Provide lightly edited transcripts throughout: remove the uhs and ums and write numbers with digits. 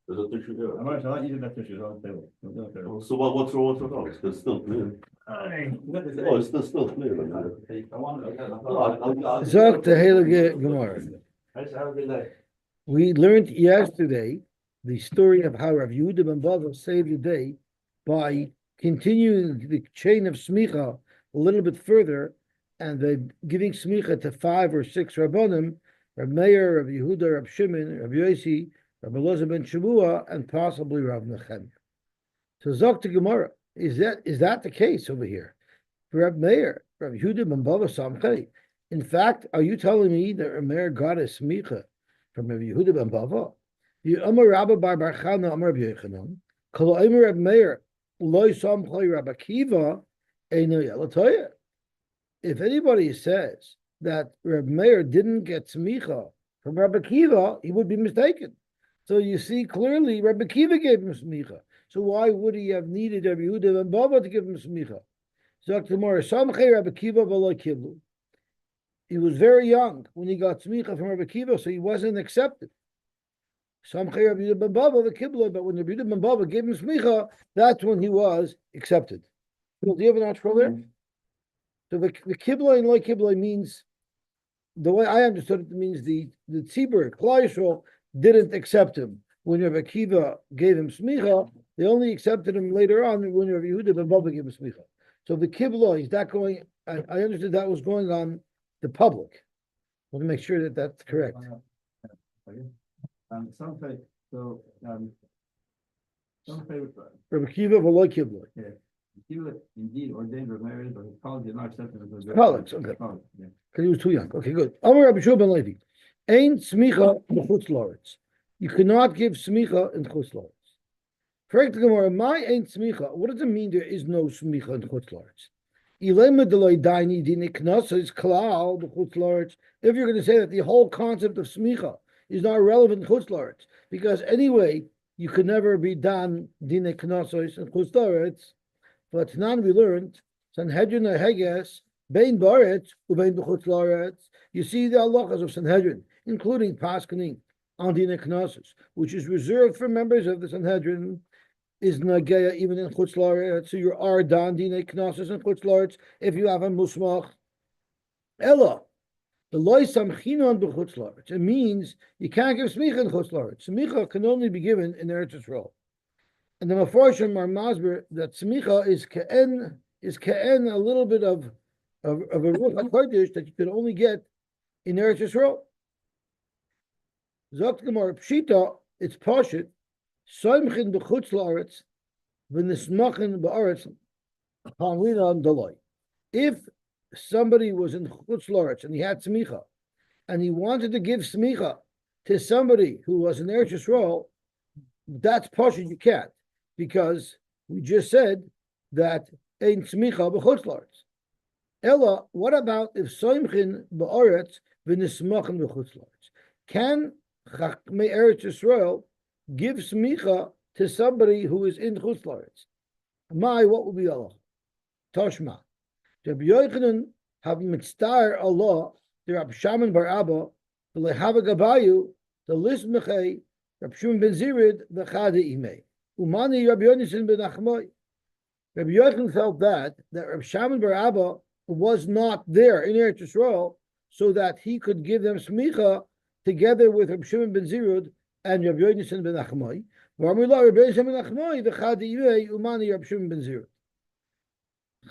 그래서 또 쉬어요. 아마 저 이제 다 주시죠. So what's wrong? It's still clear. Oh, it's still clear. Zok the Heilige Gemara. We learned yesterday the story of how Rav Yehuda ben Bava saved the day by continuing the chain of smicha a little bit further, and by giving smicha to 5 or 6 rabbanim, Rav Meir, Rav Yehuda, Rav Shimon, Rav Yosy, Rav Elazar ben Shavua, and possibly Rav Nechemia. So Zok the Gemara, is that the case over here? For Rav Meir, Rav Yehuda ben Bava Samchei. In fact, are you telling me that Rav Meir got a smicha from Rav Yehuda ben Bava? The Amar Rabbi bar Chana Amar Rabbi Yochanan, Kol Amar Rav Meir Loi Samchei Rabbi Akiva Eino Yelatoya. If anybody says that Rav Meir didn't get smicha from Rabbi Akiva, he would be mistaken. So you see clearly Rabbi Akiva gave him smicha. So why would he have needed Rabbi Yehuda ben Bava to give him smicha? Zok Gemara, Samchei Rabbi Akiva v'lo kiblu. He was very young when he got smicha from Rabbi Akiva, so he wasn't accepted. Samchei Rabbi Yehuda ben Bava v'kiblu, but when Rabbi Yehuda ben Bava gave him smicha, that's when he was accepted. Do you have an article there? So the kibla and loy kibla means, the way I understood it, means the tzibur, Klal Yisrael, didn't accept him when Rabbi Akiva gave him smicha. They only accepted him later on when Rabbi Yehuda ben Bava gave him smicha. So the kibla, is that going? I understood that was going on the public. I want to make sure that that's correct. Some say so. Some say Rabbi Akiva v'lo kibla. yeah. He was indeed ordained or married, but his college did not accept him as a College, okay. college, yeah. Because he was too young. Okay, good. Amar Rabbi Shua ben Levi. Ein smicha b'chutz la'aretz. You cannot give smicha in chutz la'aretz. Correct the Gemara. My ain't smicha. What does it mean there is no smicha in chutz la'aretz? If you're going to say that the whole concept of smicha is not relevant in chutz la'aretz, because anyway you could never be done dine knasos in chutz la'aretz. But now we learned Sanhedrin Heges Bein Baretz Ubein B'chutz La'aretz. You see the halachas of Sanhedrin, including Paskening on Dina Knossos, which is reserved for members of the Sanhedrin, is Nageya even in Chutz La'aretz. So you are done Dina Knossos and Chutz La'aretz if you have a Musmach. Ella, the Loi Samchinon B'chutz La'aretz. It means you can't give Smicha in Chutz La'aretz. Smicha can only be given in Eretz Yisrael. And the Mefarshim are masber that smicha is ke'en a little bit of a ruach hakodesh that you can only get in Eretz Yisrael. Zok Gemara pshita, it's pashit soimchin b'chutz la'aretz v'nismachin ba'aretz panlina daloi. If somebody was in chutz la'aretz and he had smicha and he wanted to give smicha to somebody who was in Eretz Yisrael, that's pashit, you can't. Because we just said that ein smicha b'chutz la'aretz. Ella, what about if soimchin ba'aretz v'nismachin b'chutz la'aretz? Can Chachmei Eretz Yisrael give smicha to somebody who is in chutz la'aretz? What would be Allah? Toshma. Rabbi Yochanan have mitzvah Allah, the Rabbi Shaman bar Abba, the lehava gabayu, the lismechei, Rabbi Shimon ben Zirid, the chade imei. Umani Rabbi Yonasan ben Achmai. Rabbi Yochanan felt that Rabbi Shaman bar Abba was not there in Eretz Yisrael, so that he could give them smicha together with Rabbi Shimon ben Zirud and Rabbi Yonasan ben Achmai. Rabbi Yonasan ben Achmai, the Chad Yivei, Umani Rabbi Shimon ben Zirud.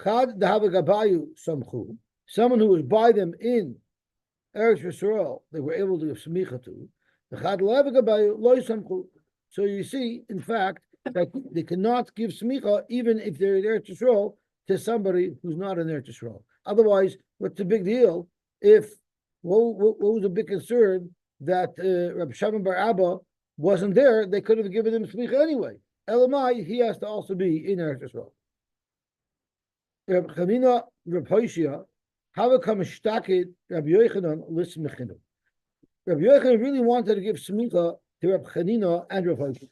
Chad Dahava Gabayu Samchu, someone who was by them in Eretz Yisrael, they were able to give smicha to. The Chad Dahava Gabayu Loi Samchu. So you see, in fact, that they cannot give smicha even if they're in Eretz Yisrael to somebody who's not in Eretz Yisrael. Otherwise, what's the big deal? If what was a big concern that Rabbi Shaman bar Abba wasn't there, they could have given him smicha anyway. Elamai, he has to also be in Eretz Yisrael. Rabbi Chanina, Rabbi Hoshia, how come shtakit Rabbi Yochanan lismechinu? Rabbi Yochanan really wanted to give smicha to Rabbi Chanina and Rabbi Hoshia.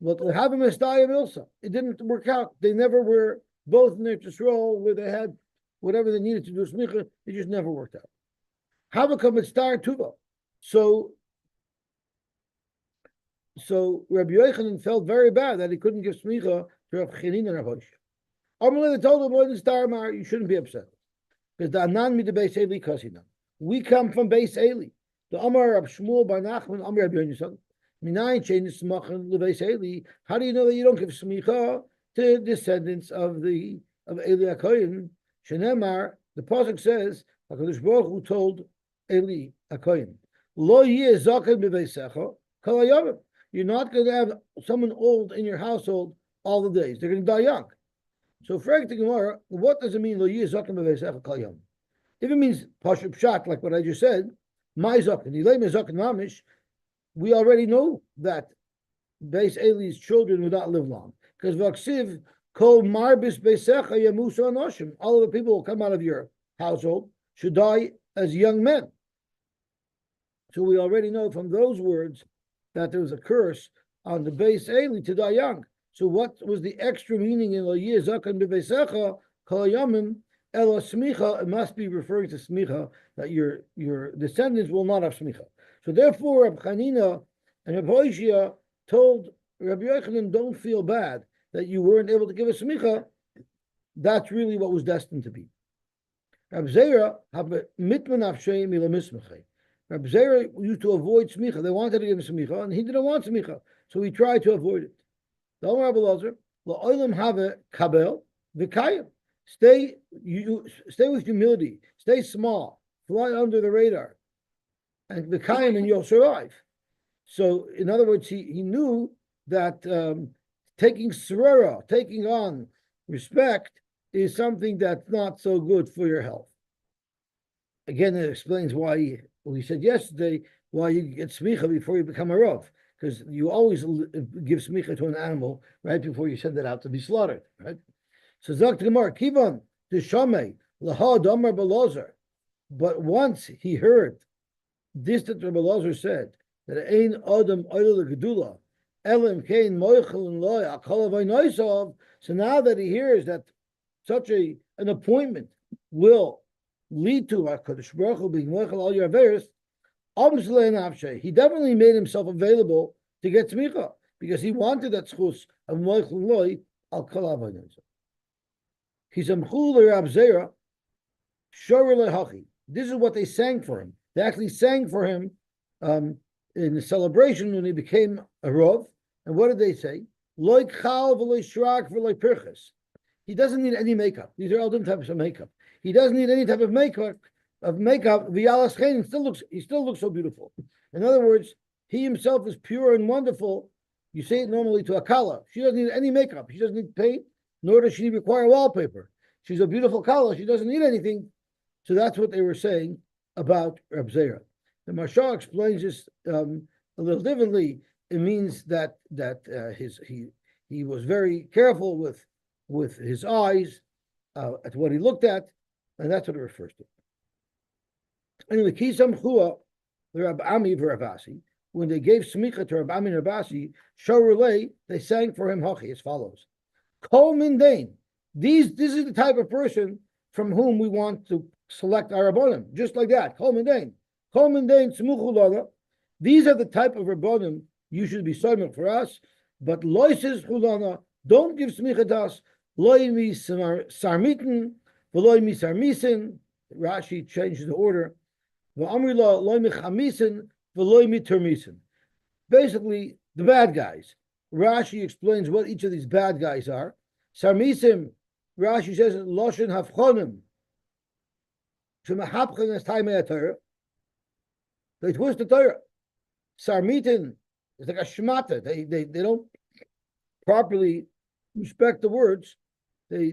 But they have a Messiah Milsa. It didn't work out. They never were both in Eretz Yisrael where they had whatever they needed to do smicha. It just never worked out. Havakam Mitzvah Tuva. So So Rabbi Yochanan felt very bad that he couldn't give smicha to Rabbi Chanina and Rabbi Hoshia. They told him, you shouldn't be upset. Because the Anan mi the Beis Eli Kasina. We come from Beis Eli. The Amar Rab Shmuel Bar Nachman Amar Rabbi Yochanan. Minayin shenis smachan leBeis Eli. How do you know that you don't give smicha to descendants of Eli HaKoyin? Shenemar, the pasuk says, HaKadosh Baruch Hu told Eli HaKoyin, Lo yeh zaken b'veisecha kol hayamim. You're not going to have someone old in your household all the days. They're going to die young. So, for the Gemara, what does it mean? Lo yeh zaken b'veisecha kol hayamim. If it means pashut pshat, like what I just said, my zaken, ilay me zaken mamish, we already know that Beis Eli's children would not live long. Because Vaksiv kol marbis beisecha yamusa anoshim. All of the people who come out of your household should die as young men. So we already know from those words that there was a curse on the Beis Eli to die young. So what was the extra meaning in Lo yeh zaken b'beisecha kol hayamim ela smicha? It must be referring to smicha, that your descendants will not have smicha. So therefore, Rabbi Chanina and Rabbi Hoshia told Rabbi Yochanan, don't feel bad that you weren't able to give a smicha. That's really what was destined to be. Rabbi Zera Rabbi Zera used to avoid smicha. They wanted to give him smicha, and he didn't want smicha, so he tried to avoid it. The Rabbi Lazar, la'olam have kabel v'kayim. Stay with humility. Stay small. Fly under the radar. And v'kayim, and you'll survive. So, in other words, he knew that taking serera, taking on respect, is something that's not so good for your health. Again, it explains why we said yesterday why you get smicha before you become a rav, because you always give smicha to an animal right before you send it out to be slaughtered. Right. So Zak Gemara Kivan Tishamei Laha Damar Belazar. But once he heard this, that Rabbi Lazar said that Ein Adam Oil Gedula Elim Kain Moichel and Loy Akala Vainoisov. So now that he hears that such an appointment will lead to HaKadosh Baruch Hu being Moichel all your averis, he definitely made himself available to get smicha because he wanted that schus of Moichel and Loy Akala Vainoisov. He's Amchul Rab Zera Shor Lehachi. This is what they sang for him. They actually sang for him in the celebration when he became a Rav. And what did they say? Loy chal v'loy shrak v'loy pirches. He doesn't need any makeup. These are all different types of makeup. He doesn't need any type of makeup. V'yalas chen, he still looks so beautiful. In other words, he himself is pure and wonderful. You say it normally to a kala. She doesn't need any makeup. She doesn't need paint, nor does she require wallpaper. She's a beautiful kala. She doesn't need anything. So that's what they were saying about Reb Zera. The Maharsha explains this a little differently. It means that he was very careful with his eyes at what he looked at, and that's what it refers to. Anyway, Kisam Chua, the Rabbi Ami Rabasi, when they gave smicha to Rabbi Ami Rabasi, Shorulei, they sang for him Hachi as follows: Kol Mindain. This is the type of person from whom we want to select our rabbanim, just like that. Kol Mindain, Smuchu Lana. These are the type of rabbanim you should be soymach for us, but loises Hulana, don't give smicha to us. Loi mi sarmitin, v'loi mi sarmisin. Rashi changes the order. V'amrila loi mi chamisin, v'loi mi termisin. Basically, the bad guys. Rashi explains what each of these bad guys are. Sarmisim, Rashi says, loshen hafchonim. Shemahapchen es taimei Torah. They twist the Torah. Sarmitin is like a shmata. They don't properly respect the words. They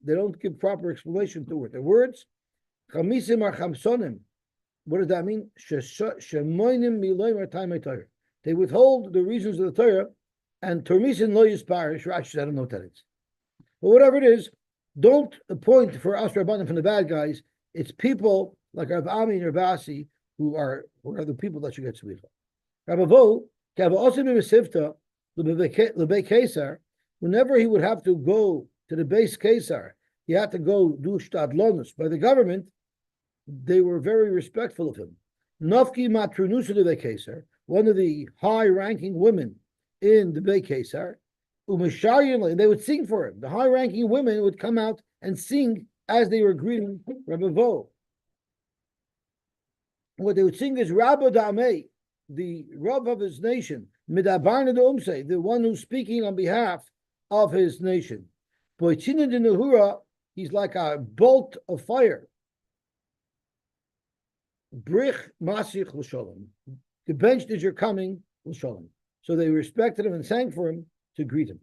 don't give proper explanation to it. The words, chamisim are chamsonim. What does that mean? Shemoinim miloim are taimei Torah. They withhold the reasons of the Torah, and termisin lo yisparish. Rashi said, I don't know what that is. But whatever it is, don't appoint for us rabbanim from the bad guys. It's people like Rav Ami and Rabasi who are the people that should get smicha. Rabavo, whenever he would have to go to the base Kesar, he had to go do shtadlonus by the government. They were very respectful of him. Nafki matrunusa de Kesar. one of the high-ranking women in the Beit Kesar, and they would sing for him. The high-ranking women would come out and sing as they were greeting Rabbi Vo. What they would sing is Rabbi Dameh, the Rav of his nation, Midabarna de Umse, the one who's speaking on behalf of his nation. Boitzina de Nehura, he's like a bolt of fire. Brich Masich L'Sholem. The bench is your coming, L'Sholem. So they respected him and sang for him to greet him.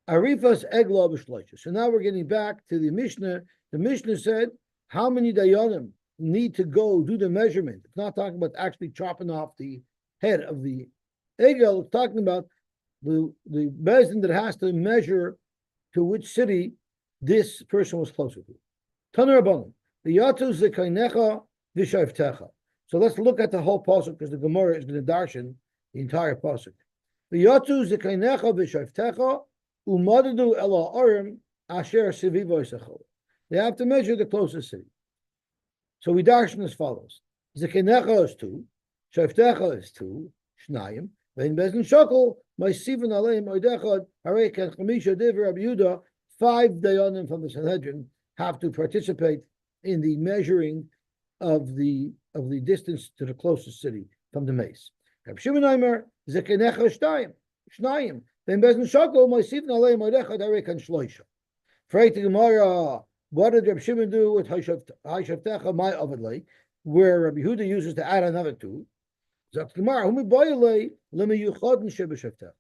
Arifas Egla B'Shloisha. So now we're getting back to the Mishnah. The Mishnah said, how many Dayanim need to go do the measurement? It's not talking about actually chopping off the head of the Egel. It's talking about the Bezdin that has to measure to which city this person was closer to. Taner Rabbanan. The Yatu Zekainecha V'Shavtecha. So let's look at the whole pasuk because the Gemara is going to darshan the entire pasuk. The Yatu Zekainecha V'Shavtecha Umadadu Ela Arim Asher Sivivo Yisachol. They have to measure the closest city. So we darshan as follows: Zekainecha is 2, Shavtecha is 2, Shnayim. Vein Bezin Shokol My Sivan Aleim Oidechad Harei Ken Chamisha Div Rabbi Yehuda. 5 dayanim from the Sanhedrin have to participate in the measuring of the distance to the closest city from the mace. Rabbi Shimon Aimer Zekenecha Shnayim. Then Bezin Shakol Moisif Nalei Modecha Darekan Shloisha. Freit the Gemara. What did Rabbi Shimon do with Haishavtecha My Avadlei, where Rabbi Yehuda uses to add another 2? Zakt Gemara Humi Boyalei Lemi Yuchadin Shebeshavtecha.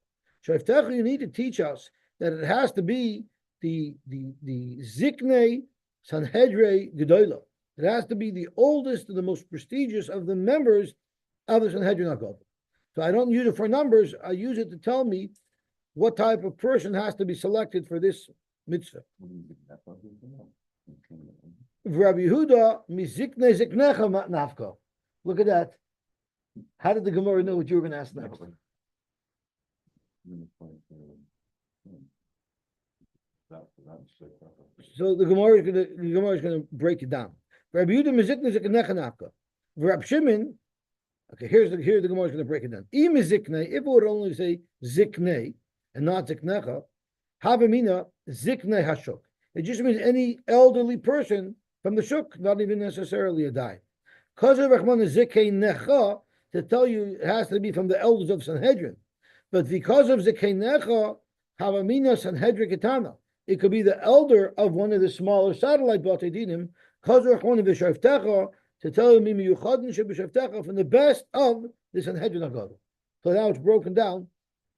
Shavtecha, you need to teach us that it has to be the Ziknei Sanhedrin Gedolah. It has to be the oldest and the most prestigious of the members of the Sanhedrin HaGadol. So I don't use it for numbers. I use it to tell me what type of person has to be selected for this mitzvah. Rabbi Yehuda Miziknei Ziknecha Nafka. Look at that. How did the Gemara know what you were going to ask next? So the Gemara is going to break it down. Rabbi Yehuda Miziknei Ziknecha Nafka. Rabbi Shimon. Okay, here the Gemara is going to break it down. If it would only say Ziknei and not Ziknecha, Havamina Ziknei Hashuk. It just means any elderly person from the shuk, not even necessarily a dime. Because of Rahman is Ziknei Necha, to tell you it has to be from the elders of Sanhedrin. But because of Ziknei Necha, Havamina Sanhedrin Ketana, it could be the elder of one of the smaller satellite Batei Dinim, because of Rahman V'Shavtecha, to tell you Mimi Yuchadin Shebeshavtecha from the best of the Sanhedrin HaGadol. So now it's broken down,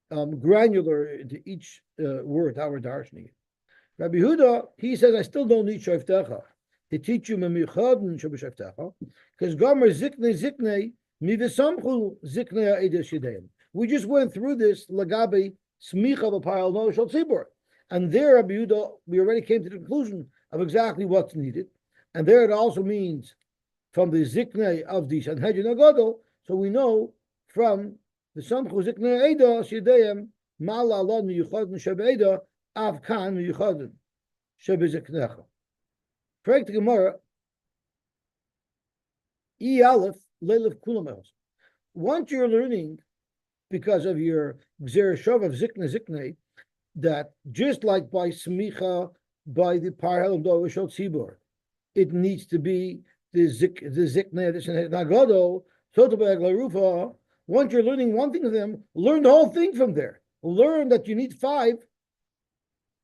granular into each word, our darshaning. Rabbi Yehuda, he says, I still don't need Shavtecha to teach you Mimi Yuchadin Shebeshavtecha, because Gomer Ziknei Mivisamchu Ziknei Eidos Yedeim. We just went through this Lagabe Smicha V'Payal No Shal Tzibur, and there, Rabbi Yehuda, we already came to the conclusion of exactly what's needed, and there it also means from the Ziknei of the Sanhedrin HaGadol, so we know from the Samchu Ziknei Eidos Yedeim Mala Allah Miyuchadin Shebe Av Kan Miyuchadin Shebe Ziknecha. Correct the Gemara. E Aleph Leilef Kulamels. Once you're learning, because of your Gzereshov of Ziknei, that just like by Smicha, by the Parhel and Dovashot Tzibur, it needs to be the Ziknei of the Sanhedrin HaGadol, so to Beglarufa. Once you're learning one thing of them, learn the whole thing from there. Learn that you need 5,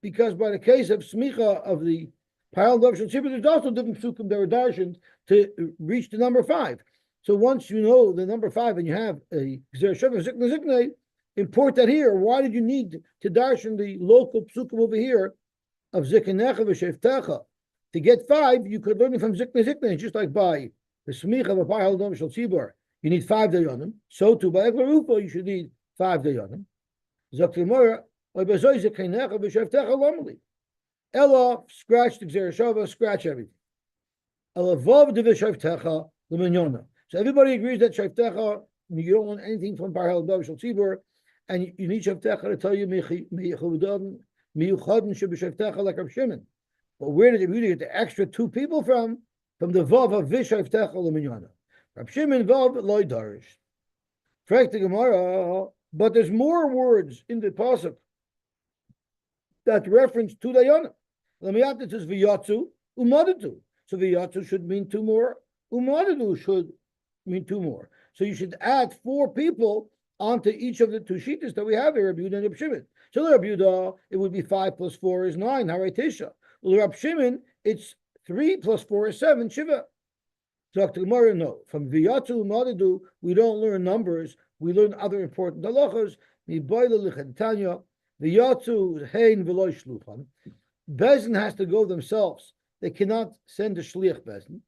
because by the case of Smicha of the Parhel and Dovashot Tzibur, there's also different psukim that are darshaned to reach the number 5. So once you know the number 5 and you have a Gzereshov of Ziknei, import that here. Why did you need to darshan the local psukim over here of Ziknecha v'Shavtecha? To get 5, you could learn it from Ziknei, just like by the Smicha of a Parhel Dom Shal Tzibur, you need 5 dayanim. So too by Eglarufa, you should need 5 dayanim. Zaktimora, by Bezoi Ziknecha v'Shavtecha lomeli. Ella, scratch the Gzereshava, scratch everything. Ella Vav de v'Shavtecha l'minyona. So everybody agrees that Shavtecha, you don't want anything from Parhel Dom Shal Tzibur, and you need Shavtecha to tell you Miyuchadin Shebeshavtecha like Rabbi Shimon. But where did you get the extra 2 people from? From the Vav of Vishavtecha L'Minyana. Rabbi Shimon Vav Loi Darish. Frag the Gemara, but there's more words in the pasuk that reference to Dayanim. Lamiyat says v'yatzu umadadu. So v'yatzu should mean two more. Umadadu should mean two more. So you should add 4 people onto each of the 2 shittas that we have here, Rabbi Yehuda and Rabbi Shimon. So the Rabbi Yehuda, it would be 5 plus 4 is 9. Haray Tisha. Rabbi Shimon, it's 3 plus 4 is 7. Shiva. Dr. Gemara, no. From v'yatzu umadadu, we don't learn numbers. We learn other important halachos. Miboyle lichatanya. V'yatzu hein v'loy shluchan. Bezin has to go themselves. They cannot send a shliach bezin.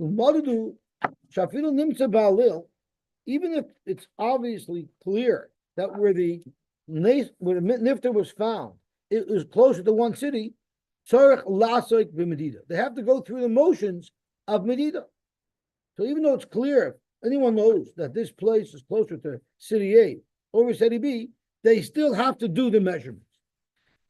Umadadu shafilu nimtza ba'alil. Even if it's obviously clear that where the nifter was found, it was closer to one city. Tzarech lasoik b'medida. They have to go through the motions of medida. So even though it's clear, anyone knows that this place is closer to city A over city B, they still have to do the measurements.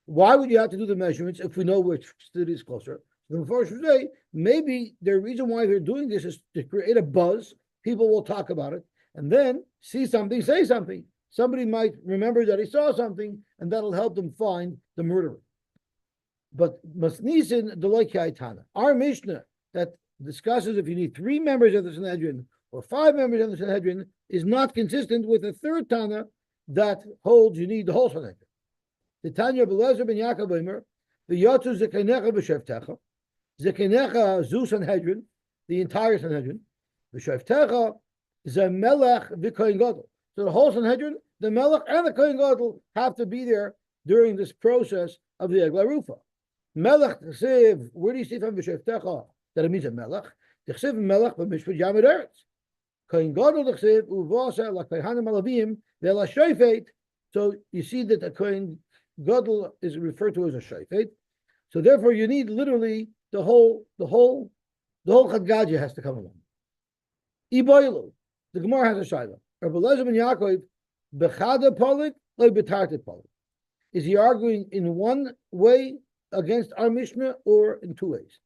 Why would you have to do the measurements if we know which city is closer? The first say maybe the reason why they're doing this is to create a buzz. People will talk about it, and then see something, say something. Somebody might remember that he saw something, and that'll help them find the murderer. But Masnisin Deloikaitana, our Mishnah that discusses if you need 3 members of the Sanhedrin or 5 members of the Sanhedrin is not consistent with a third Tana that holds you need the whole Sanhedrin. The Tanya Belezer ben Yaakov Omer, the Yotzu Zekenecha b'Shevtecha, Zekenecha Zu Sanhedrin, the entire Sanhedrin, b'Shevtecha Zemelech v'Kohen Gadol. So the whole Sanhedrin, the Melech and the Kohen Gadol have to be there during this process of the Egla Rufa. Melech Tchsiv, where do you see from b'Shevtecha that it means a Melech? Tchsiv Melech b'Mishpat Yamid Eretz. Kohen Gadol Tchsiv uvasa l'Kohanim Alavim ve'la Shofet. So you see that the Kohen Gadol is referred to as a Shofet. So therefore, you need literally the whole Chad Gadya has to come along. Iboilu, the Gemara has a shayla. Rabbi Lezer ben Yaakov bechada polik like betartet polik. Is he arguing in one way against our Mishnah or in 2 ways?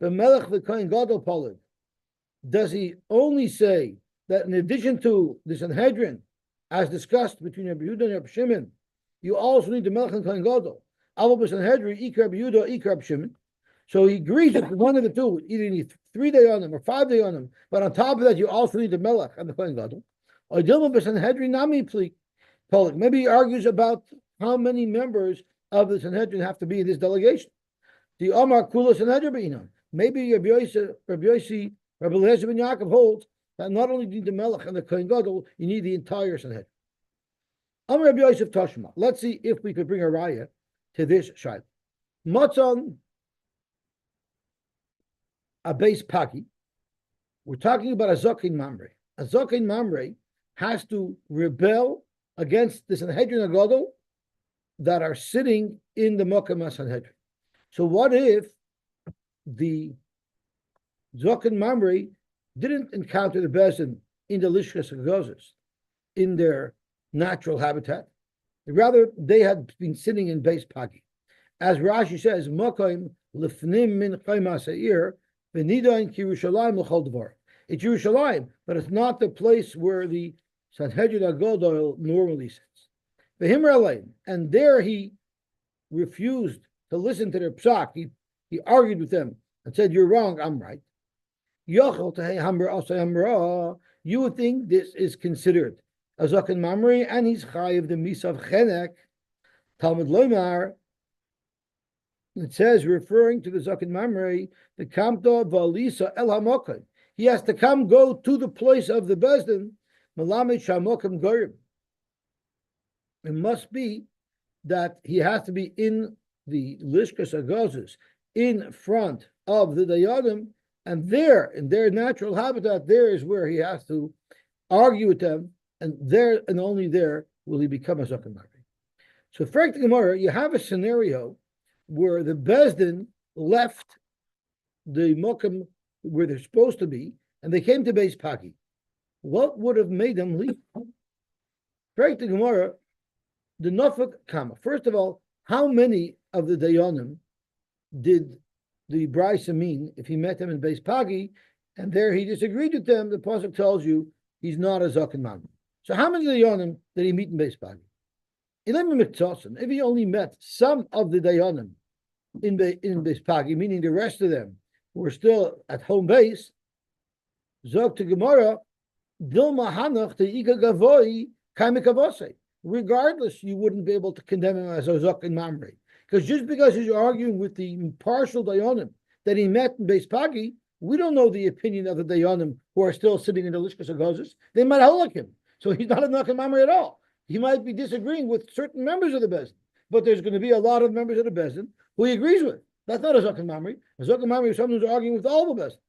The Melech the Kohen Gadol polik. Does he only say that in addition to the Sanhedrin, as discussed between Rabbi Yehuda and Rabbi Shimon, you also need the Melech and Kohen Gadol? Avol Sanhedrin, Ikar Rabbi Yehuda, Ikar Rabbi Shimon. So he agrees with one of the two. Either you need 3 days on them or 5 days on them. But on top of that, you also need the Melech and the Kohen Gadol. Or Dilma Sanhedrin Nami Polik. Maybe he argues about how many members of the Sanhedrin have to be in this delegation. The Omar Kula Sanhedrin. Maybe Rabbi Yosy, Rabbi Lezer ben Yaakov holds that not only do you need the Melech and the Kohen Gadol, you need the entire Sanhedrin. Amar Rabbi Yosef Tashma. Let's see if we could bring a raya to this shayla. Matzon a base paki. We're talking about a Zokin Mamre. A Zokin Mamre has to rebel against the Sanhedrin Agadol that are sitting in the Mokam Sanhedrin. So what if the Zokin Mamre didn't encounter the Bezin in the Lishkas Agozis, in their natural habitat? Rather, they had been sitting in base paki. As Rashi says, Mokim lifnim min chayma seir, v'nida in Yerushalayim l'chol dvar. It's Yerushalayim, but it's not the place where the Sanhedrin Agadol normally sits. V'himra aleim, and there he refused to listen to their psak. He argued with them and said, "You're wrong, I'm right." Yochel tehei hamra asay hamra. You would think this is considered a Zokin Mamre, and he's chayiv the misav chenek. Talmud loymar. It says, referring to the Zokin Mamre, the kamto valisa el hamokim. He has to go to the place of the Bezdin, Malamed Shamokim Gorim. It must be that he has to be in the Lishkas Agozis, in front of the Dayanim, and there, in their natural habitat, there is where he has to argue with them, and there and only there will he become a Zokin Mamre. So, for the Gemara, you have a scenario where the Bezdin left the Mokim where they're supposed to be, and they came to Beis Paki. What would have made them leave? Break the Gemara, the Nafak Kama. First of all, how many of the Dayanim did the Brisa mean if he met them in Beis Pagi, and there he disagreed with them? The Pasuk tells you he's not a Zokin Mamre. So how many dayanim did he meet in Beis Pagi? If he only met some of the dayanim in Beis Pagi, meaning the rest of them were still at home base, Zog to Gemara, Dilma Hanach to Ika Gavoi Kaimikavose. Regardless, you wouldn't be able to condemn him as a Zok and Mamre. Because just because he's arguing with the partial dayanim that he met in Beis Pagi, we don't know the opinion of the dayanim who are still sitting in the Lishkas Agozis. They might halak him. So he's not a Zok and Mamre at all. He might be disagreeing with certain members of the Bezdin, but there's going to be a lot of members of the Bezdin who he agrees with. That's not a Zok and Mamre. A Zok and Mamre is someone who's arguing with all the Bezdin.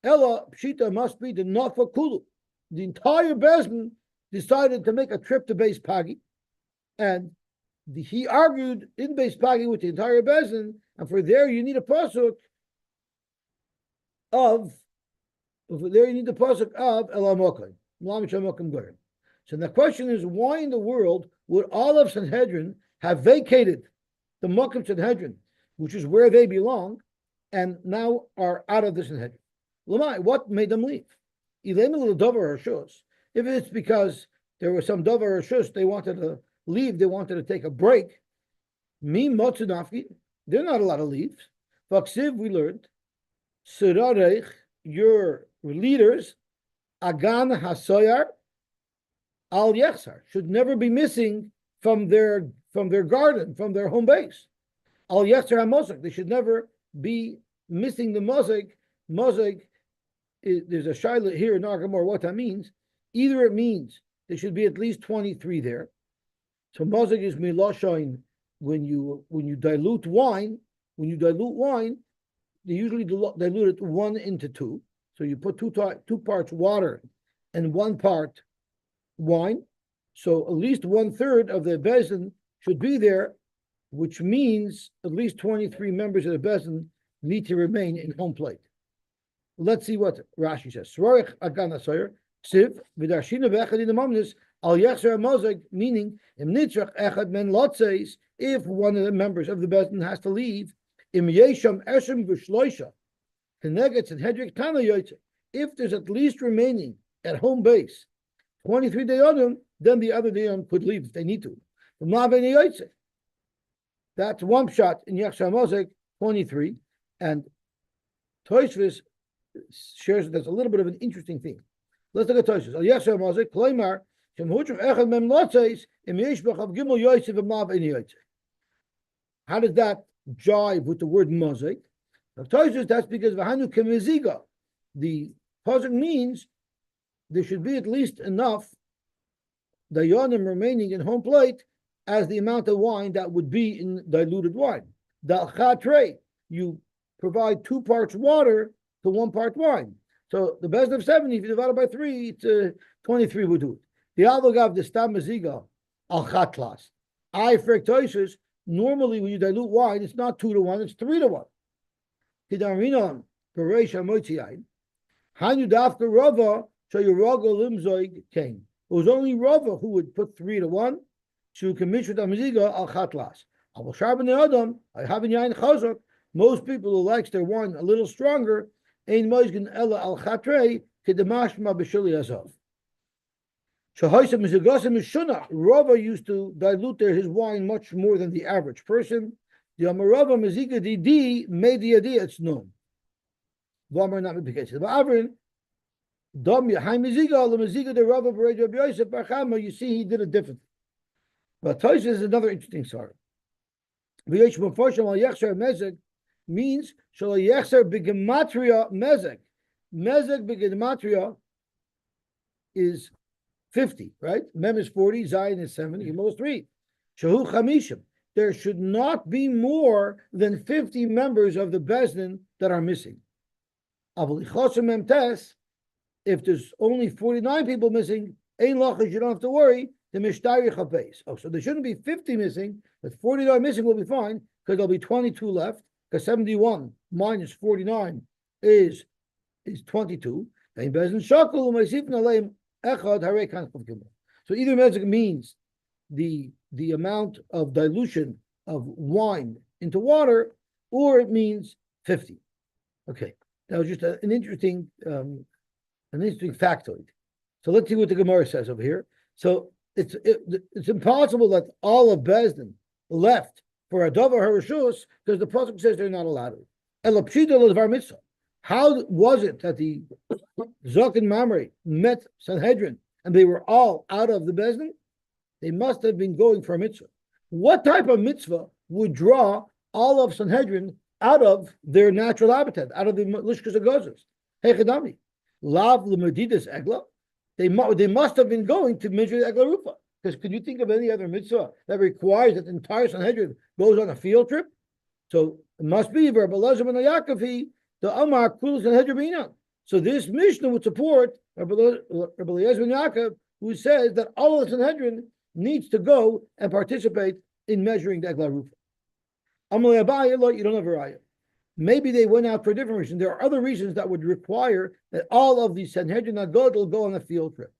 Ella Pshita must be the Nafa Kulu. The entire Bezdin decided to make a trip to Beis Pagi, and he argued in Beis Pagi with the entire Bezdin, and for there you need a pasuk of Elamokai. So the question is, why in the world would all of Sanhedrin have vacated the Mokim Sanhedrin, which is where they belong, and now are out of the Sanhedrin? Lamai, what made them leave? If it's because there was some Dover Rashus, they wanted to leave, they wanted to take a break. Mi Motsunafki, they're not allowed to leave. Vaksiv, we learned, Serenade, your leaders, Agan Hasoyar, Al Yechsar, should never be missing from their garden, from their home base. Al Yechsar HaMosek, they should never be missing the Mosek. Mosek, there's a shaila here in Argamor what that means. Either it means there should be at least 23 there. So Mosek is miloshain when you dilute wine. When you dilute wine, they usually dilute it 1:2. So you put two parts water and 1 part wine. So at least 1/3 of the bezin should be there, which means at least 23 members of the bezin need to remain in home plate. Let's see what Rashi says. Swarich agan asoyer siv v'darshina be'echad in the mamnis al yechzer mozeg, meaning im nitzrach echad men lotzeis, if one of the members of the bezin has to leave, im yesham eshem v'shloisha keneged Sanhedrin tana yoytze, if there's at least remaining at home base 23 dayanim, then the other dayanim could leave if they need to. That's one shot in Yechzer Mosek 23, and Tosfos shares there's a little bit of an interesting thing. Let's look at Tosfos. Al Yechzer Mosek Kleimar Shem Hutrach Echad Mem Lotzeis Im Yeshbach of Gimel Yosy v'Mav Ein Yosy. How does that jive with the word Mosek? Tosfos, that's because V'Hanu Kemeziga. The pasuk means there should be at least enough dayanim remaining in home plate as the amount of wine that would be in diluted wine. Dal chatre, you provide 2 parts water to 1 part wine. So the best of 70, if you divide it by 3, it's 23 would do it. The avogav the stam meziga al chatlas. I fractosis. Normally, when you dilute wine, it's not 2-1, it's 3-1. Kidarinon bereisha moitziayin. Hanu dafka rava. So your Raga Limzoig came. It was only Rava who would put 3-1 to commit with Amaziga al Chatlas. I will sharpen the Adam. I have in Yain Chazak. Most people who likes their wine a little stronger, Ein Moizgan Ella al Chatre, Kedamashma Bashili Azov. Shahoisa Mizigasim is Shuna. Rava used to dilute his wine much more than the average person. The Amarava Maziga Didi made the idea it's known. Vamar not because the Avrin. You see, he did it differently. But Tosfos is another interesting story. Means begematria mezek. Mezek begematria is 50, right? Mem is 40, Zayin is 70, Gimel is 3. Shahu chamishim. There should not be more than 50 members of the bezdin that are missing. If there's only 49 people missing, ein lachas, you don't have to worry. The mishtari chapeis. Oh, so there shouldn't be 50 missing, but 49 missing will be fine because there'll be 22 left. Because 71 minus 49 is 22. So either mezek means the amount of dilution of wine into water, or it means 50. Okay, that was just an interesting factoid. So let's see what the Gemara says over here. So it's impossible that all of Bezdin left for a Dover Harishus because the Pasuk says they're not allowed to. How was it that the Zok and Mamre met Sanhedrin and they were all out of the Bezdin? They must have been going for a mitzvah. What type of mitzvah would draw all of Sanhedrin out of their natural habitat, out of the Lishkas Agozas? Hechadami. Lav Lemedidas Egla. They must have been going to measure the Egla Rufa. Because could you think of any other mitzvah that requires that the entire Sanhedrin goes on a field trip? So it must be Rabbi Elazar ben Yaakov, the Amar Kul Sanhedrin Binan. So this Mishnah would support Rabbi Elazar ben Yaakov, who says that all of the Sanhedrin needs to go and participate in measuring the Egla Rufa. Amalei Abaye, you don't have a raya. Maybe they went out for a different reason. There are other reasons that would require that all of the Sanhedrin Agadol go on a field trip.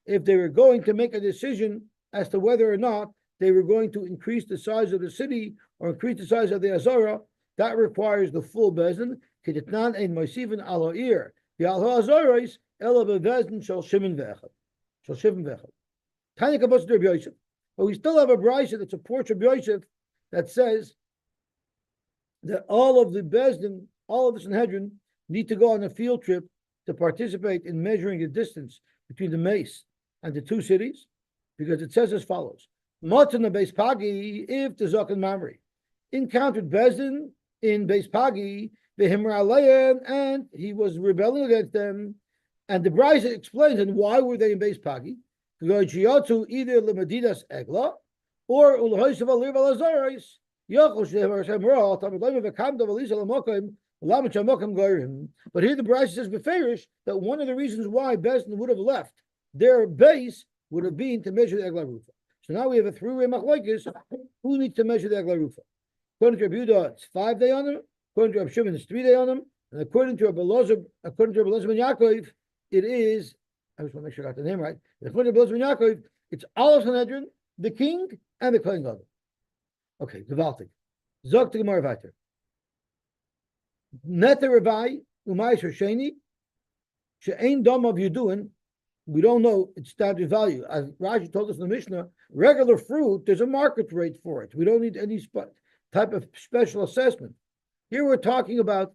If they were going to make a decision as to whether or not they were going to increase the size of the city or increase the size of the Azara, that requires the full bezin. But we still have a brisa that supports Rabbi Yosef that says that all of the Bezdin, all of the Sanhedrin need to go on a field trip to participate in measuring the distance between the mace and the two cities, because it says as follows: Matan the Beis Pagi, if the Zok and Mamre encountered Bezdin in Beis Pagi, the Himralayan, and he was rebelling against them, and the brisa explains, and why were they in Beis Pagi? Either Lemedidas Egla or Ulhoisav Alir Valazaris, Yochel Shemra, Tamilim Vakam Davalisa Lamokim, Lamachamokim Gorim. But here the Brisa says Beferish that one of the reasons why Bezdin would have left their base would have been to measure the Egla Rufa. So now we have a three-way machlokes. Who needs to measure the Egla Rufa? According to Rabbi Yehuda, it's 5 days on them. According to Rabbi Shimon, it's 3 days on them. And according to Rabbi Elazar ben Yaakov, it is, I just want to make sure I got the name right. According to Rabbi Elazar ben Yaakov, it's all of Sanhedrin, the king, and the Kohen Gadol. Okay, gewaltig. Zog to Gemara weiter. Nete Rabbi, Umay Sheni, She'ein Dom of Yuduin, we don't know its standard value. As Rashi told us in the Mishnah, regular fruit, there's a market rate for it. We don't need any type of special assessment. Here we're talking about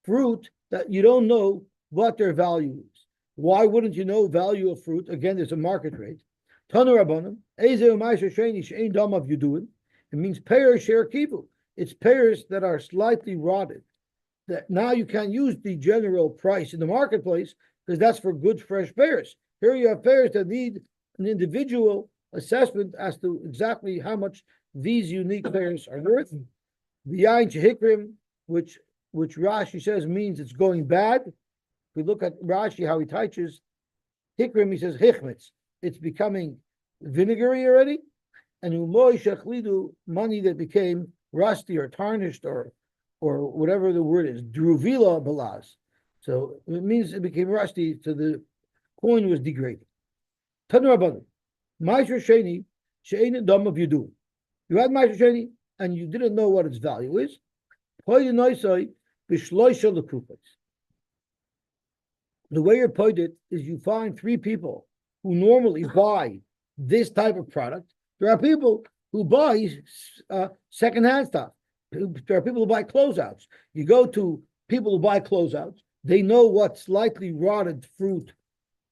fruit that you don't know what their value is. Why wouldn't you know value of fruit? Again, there's a market rate. Tanu Rabbanim, Eze Umayser Sheni She'ein Dam of Yuduin. It means pears share kivu. It's pears that are slightly rotted. That now you can't use the general price in the marketplace because that's for good fresh pears. Here you have pears that need an individual assessment as to exactly how much these unique pears are worth. The Yain Shehikrim, which Rashi says means it's going bad. If we look at Rashi, how he teaches Hikrim, he says Hichmitz. It's becoming vinegary already. And Umoy Shechlidu, money that became rusty or tarnished or whatever the word is, Druvila Balaz. So it means it became rusty, so the coin was degraded. Tanu Rabbanim, Ma'aser Sheni, She'ein Dam of Yudu. You had Ma'aser Sheni, and you didn't know what its value is. The way you're put it is you find 3 people who normally buy this type of product. There are people who buy secondhand stuff. There are people who buy closeouts. You go to people who buy closeouts. They know what slightly rotted fruit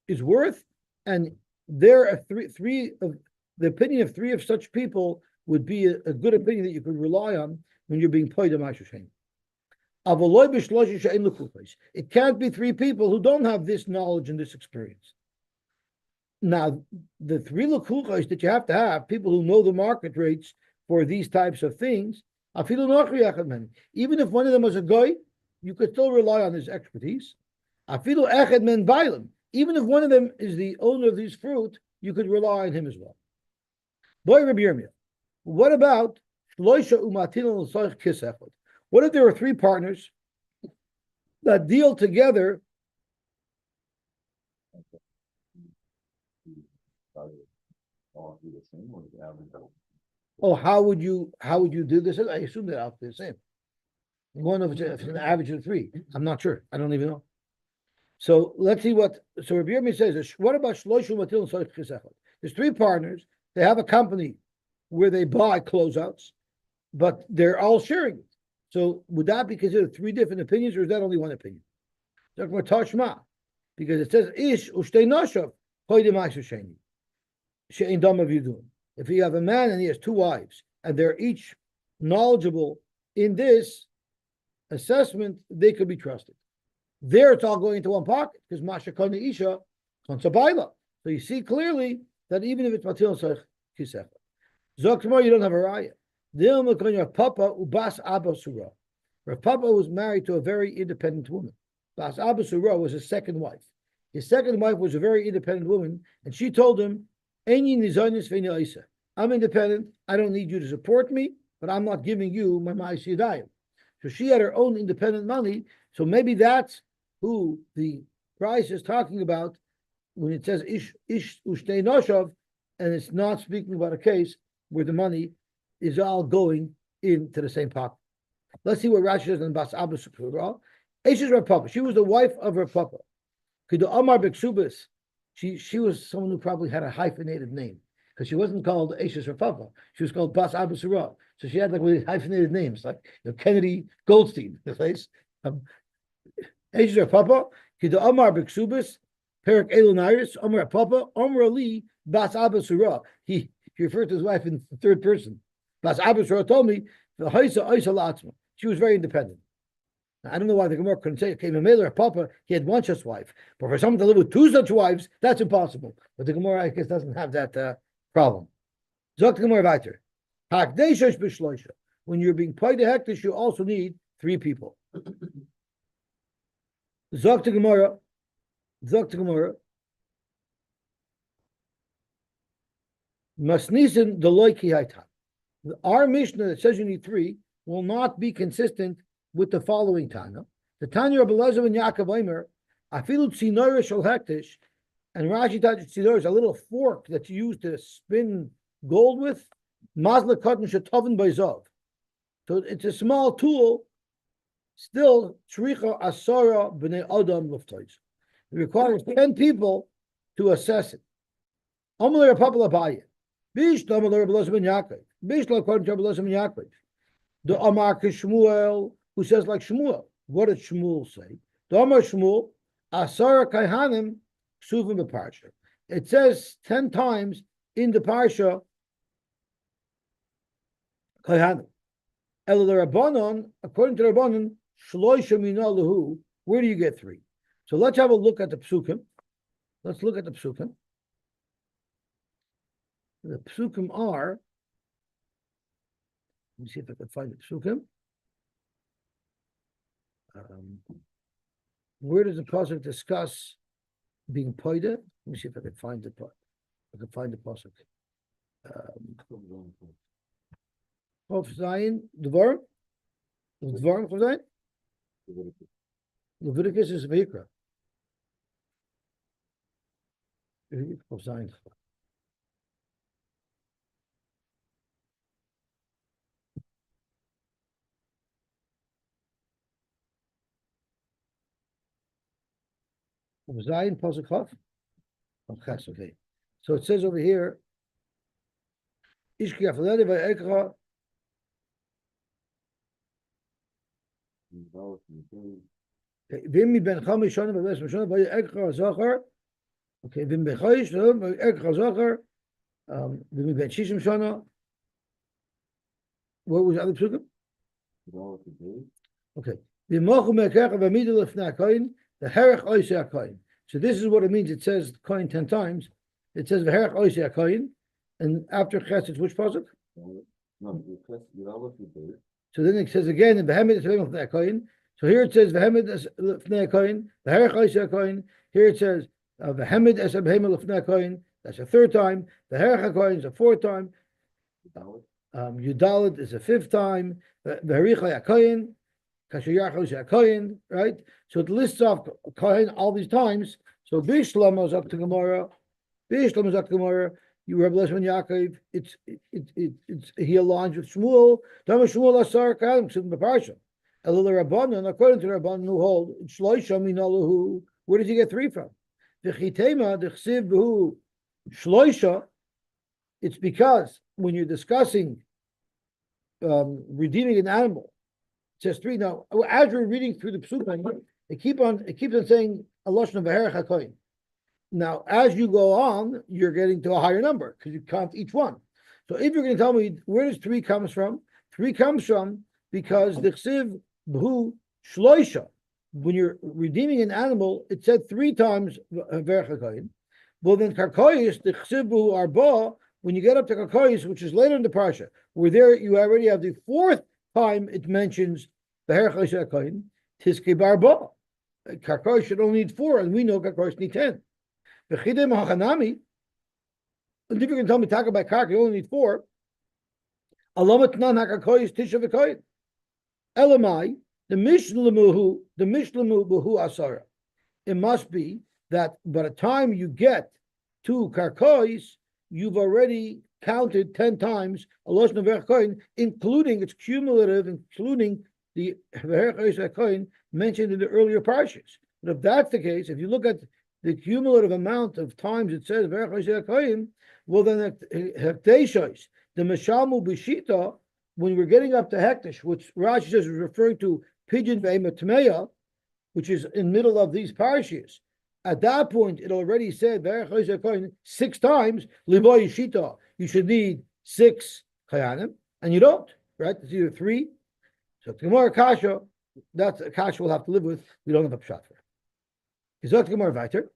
is worth, and there are three of the opinion of 3 of such people would be a good opinion that you could rely on when you're being paid a ma'asher. It can't be 3 people who don't have this knowledge and this experience. Now, the 3 lukuchos that you have to have, people who know the market rates for these types of things, even if one of them was a guy, you could still rely on his expertise. Even if one of them is the owner of these fruit, you could rely on him as well. What about what if there are 3 partners that deal together? Oh, how would you do this? I assume they're out the same. One of it's an average of 3. I'm not sure. I don't even know. So let's see what. So Rabbi Yirmiyah says, what about shloishu matil and soich chisechot? There's three partners. They have a company where they buy closeouts, but they're all sharing it. So would that be considered three different opinions, or is that only one opinion? Tashma, because it says ish ushtei nashav koydim ma'aser sheni she'ein dam avidun. If you have a man and he has two wives, and they're each knowledgeable in this assessment, they could be trusted. There, it's all going into one pocket because Masha Kona Isha Konsabaila. So you see clearly that even if it's Matil Sech Kisecha, Zoktamar, you don't have a raya. Rav Papa Ubas Abba Surah. Rav Papa was married to a very independent woman. Bas Abba Surah was his second wife. His second wife was a very independent woman, and she told him, I'm independent. I don't need you to support me, but I'm not giving you my Ma'is Yadayim. So she had her own independent money. So maybe that's who the price is talking about when it says ish ushtei noshav, and it's not speaking about a case where the money is all going into the same pocket. Let's see what Rashi says in Bas Abba Surah. Eshes Rav Papa. She was the wife of Rav Papa. Kidu Amar Beksubas. She was someone who probably had a hyphenated name because she wasn't called Eshes Rav Papa. She was called Bas Abba Surah. So she had like really hyphenated names like Kennedy Goldstein. The place. Eshes Rav Papa. Kidu Amar Beksubas. Perak Elonairis. Amar Papa. Amar Ali Bas Abba Surah. He referred to his wife in the third person. Bas Abba Surah told me she was very independent. Now, I don't know why the Gemara couldn't say, okay, Mamela or Papa, he had one such wife. But for someone to live with two such wives, that's impossible. But the Gemara, I guess, doesn't have that problem. Zok the Gemara weiter. When you're being paid a hektish, you also need three people. Zok the Gemara. Masnisen the loiki haitan. Our Mishnah that says you need three will not be consistent with the following Tana. The Tanya of Elazar and Yaakov Omer, Afilu Tzinora Shel Hektish, and Rashi Taj Tzinora is a little fork that you use to spin gold with. Mazla Cotton Shetoven Bayzov. So it's a small tool. Still, Shricha Asara B'nei Adam Luftois. It requires 10 people to assess it. Amalei Rapapal Abaye. Bish Amalei Elazar and Yaakov. Bish according to Elazar and Yaakov. The Amar Shmuel, who says like Shmuel. What did Shmuel say? The Amar Shmuel, Asara Kaihanim Ksuvim B'Parsha. It says 10 times in the Parsha Kaihanim. El Rabbanon, according to Rabbanon, Shloisha Mina Lahu. Where do you get three? So let's have a look at the Psukim. Let's look at the Psukim. The Psukim are. Let me see if I can find the Psukim. Where does the pasuk discuss being poida? Let me see if I can find the pasuk. I can find the pasuk. Of Zion, Dvar, Dvar of Zion. Leviticus is Vayikra. Of Zion. Zion pasuk Chav. Okay. So it says over here, Ishki Afalade Vayekra. Vim ben Chamish Shana V'Les Mishana Vayekra Zachar. Okay, Vim ben Chayish Vayekra Zachar. Vim ben Shishim Shana. What was the other psukim? Okay. Vim Mochu Mekecha V'Midu Lefnei HaKoyin. The Herech Oisei HaKoyin. So this is what it means. It says Koyin 10 times. It says the Herech Oisei HaKoyin, and after Ches it's which pasuk? So then it says again in Behemed Lefnei HaKoyin. So here it says Behemed Lefnei HaKoyin, the Herech Oisei HaKoyin. Here it says Behemed Es Behemed Lefnei HaKoyin. That's a third time. The Herech HaKoyin is a fourth time. Yudalit is a fifth time. The Herichai HaKoyin. Right? So it lists off Kohen all these times. So Bishlam is up to Gemara. Bishlam is up to Gemara. You Rabbi Lesman Yaakov. It's he aligns with Shmuel. Dama Shmuel Asar Kalim Ksuvim B'Parsha. Elul Rabbanon, according to Rabbanon who hold Shloisha Minalahu. Where did you get 3 from? Shloisha. It's because when you're discussing redeeming an animal, it says 3. Now, as we're reading through the psukim, it keeps on saying a lashon of v'herech hakoyin. Now, as you go on, you're getting to a higher number because you count each one. So, if you're going to tell me where does 3 comes from, 3 comes from because the chsiv b'hu shloisha. When you're redeeming an animal, it said 3 times v'herech hakoyin. Well, then karkoyis the chsiv b'hu arba. When you get up to karkoyis, which is later in the parsha, where there you already have the 4th time it mentions the v'herech hakoyin. Tiske barba. Karkoyis should only need 4, and we know karkoyis need 10. The chidem hachanami, and if you're going to tell me talk about karka, you only need 4. Alamat nan hakakoyis tisha v'koyin. Elamai, the mishlamu b'hu asara. It must be that by the time you get to karkois, you've already counted 10 times a lashon v'herech hakoyin, including its cumulative, including the v'herech hakoyin mentioned in the earlier parshas. But if that's the case, if you look at the cumulative amount of times it says v'herech hakoyin, well then hekdeshos, the meshamu b'shita, when we're getting up to hekdesh, which Rashi says is referring to pidyon ve'ematmeya, which is in the middle of these parshas. At that point, it already said 6 times. Liboy shita, you should need 6 chayanim, and you don't. Right? It's either 3. So Gemara kasha, that's a kasha we'll have to live with. We don't have a pshat for. Is that Gemara weiter?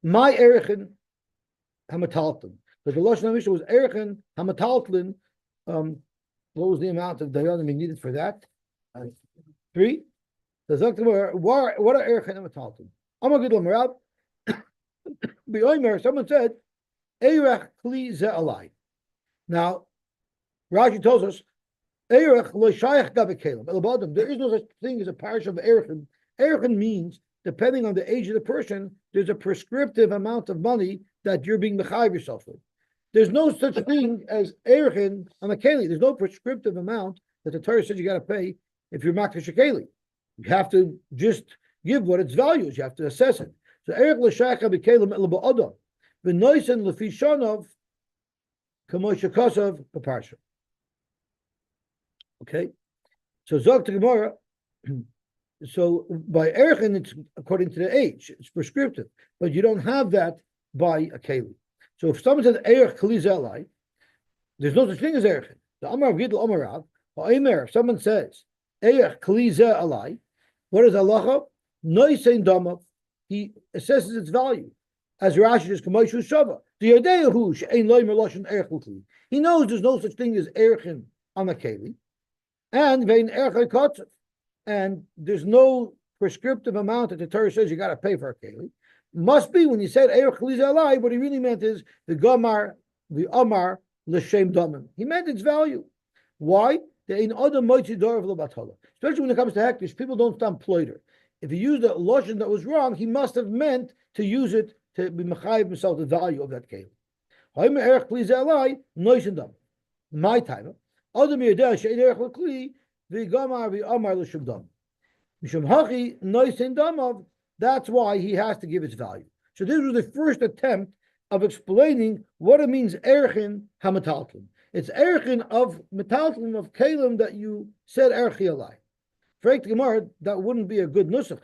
My erechin hamatalton. Because the lashon mishnah was erechin hamatalton. What was the amount of dayanim needed for that? 3. So what are erechin hamatalton? Someone said, Eirech kli ze alai. Now, Rashi tells us, Eirech lo shayach gavikelim. There is no such thing as a parish of Erechin. Erechin means, depending on the age of the person, there's a prescriptive amount of money that you're being mechayiv yourself with. There's no such thing as Erechin on a keli. There's no prescriptive amount that the Torah says you got to pay if you're makdash a keli. You have to just give what its value is. You have to assess it. So Erech l'shayach b'kelim el ba'adam v'noisen l'fi shanav k'moshe kosav b'parsha. Okay, so zog to Gemara. So by Erechin, it's according to the age. It's prescriptive, but you don't have that by a keli. So if someone says Erech kli zelai, there's no such thing as Erechin. The Amar Gidl Amarav, or Eimer, if someone says Erech kli zelai, what is halacha? Noisein damav, he assesses its value. As Rashi is Kamoishu Shava. He knows there's no such thing as Erechin on a keli, and vein Erechai Kotzev. And there's no prescriptive amount that the Torah says you got to pay for a keli. Must be when he said Erech Liza Alai, what he really meant is the Gomar, the Amar, L'Shem Damim. He meant its value. Why? Especially when it comes to hektish, people don't stand ploiter. If he used a lotion that was wrong, he must have meant to use it to be mechayiv himself the value of that keli. My time. That's why he has to give its value. So this was the first attempt of explaining what it means Erechin hamatalton. It's Erechin of metalton of kelim that you said Erechi alai. Fragt Gemara, that wouldn't be a good nusach.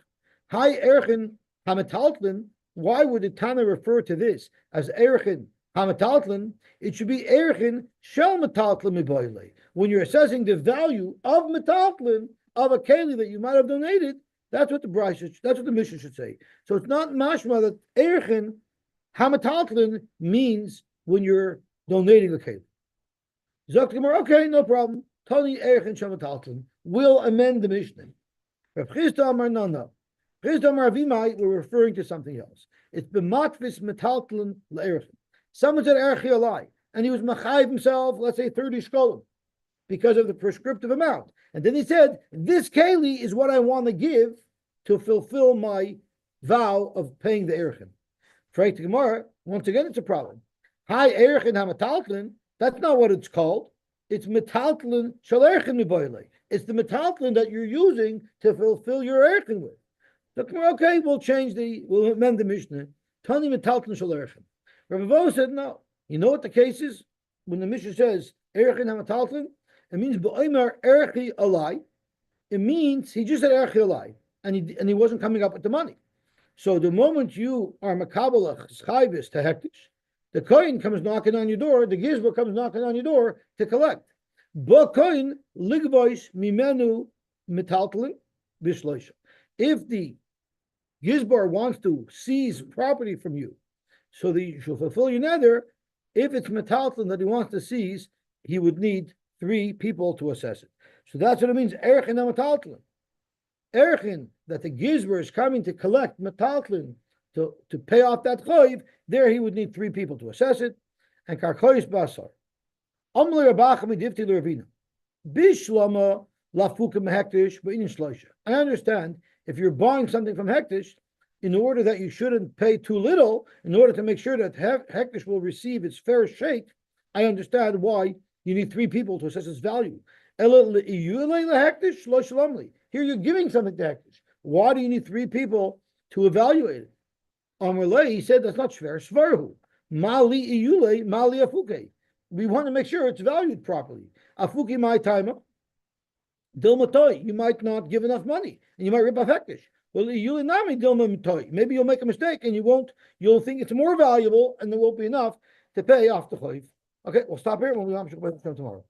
Hi Erechin hamatalton. Why would the Tana refer to this as Erechin hamatalton? It should be Erechin shel metalton miboyle. When you're assessing the value of metalton of a keli that you might have donated, that's what the that's what the Mishnah should say. So it's not mashma that Erechin hamatalton means when you're donating a keli. Zok Gemara, okay, no problem. Tani Erechin shel metalton. We'll amend the Mishnah. Rav Chisda Amar no. Chisda Amar Vimai, we're referring to something else. It's b'matvis metalton le'erechin. Someone said Erechi alai, and he was machayiv himself, let's say 30 shkolim, because of the prescriptive amount. And then he said, this keli is what I want to give to fulfill my vow of paying the Erechin. Freit Gemara, once again, it's a problem. Hi Erechin hamatalton, that's not what it's called. It's metalton shel Erechin miboyle. It's the metalton that you're using to fulfill your Erechin with. So, okay, we'll amend the Mishnah. Tani metalton shel erchin. Rabbi Bo said, no. You know what the case is? When the Mishnah says, erchin ha-metalton, it means b'oimer erchi alai. It means he just said erchi alai, and he wasn't coming up with the money. So the moment you are makabalach chayvis to hektish, the kohen comes knocking on your door, the gizbar comes knocking on your door to collect. But kohen ligvois mimenu metaltlin bishloisha. If the gizbar wants to seize property from you, so that you shall fulfill your nether, if it's metaltlin that he wants to seize, he would need 3 people to assess it. So that's what it means. Erchin metaltlin. Erchin, that the gizbar is coming to collect metaltlin to pay off that chayv, there he would need 3 people to assess it. And karkois basar. Amle rabachami divti l'ravina. Bishlama lafuka mehektish b'inin shloisha. I understand if you're buying something from hektish, in order that you shouldn't pay too little, in order to make sure that hektish will receive its fair shake, I understand why you need 3 people to assess its value. Here you're giving something to hektish. Why do you need 3 people to evaluate it? Amarle, he said that's not shver svarhu. Mali iyule, mali afuke. We want to make sure it's valued properly. Afuki my timer. Dilmatoi, you might not give enough money, and you might rip off hektish. Well, maybe you'll make a mistake and you'll think it's more valuable and there won't be enough to pay off the chayv. Okay, we'll stop here when we have tomorrow.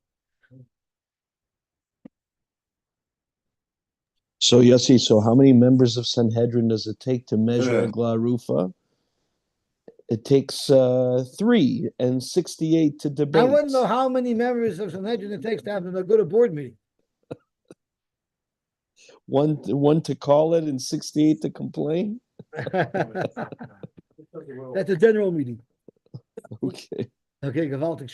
So Yosy, so how many members of Sanhedrin does it take to measure a glarufa? It takes 3 and 68 to debate. I want to know how many members of Sanhedrin it takes to have a good board meeting. One to call it and 68 to complain. That's a general meeting. Okay. Okay, gewaltig.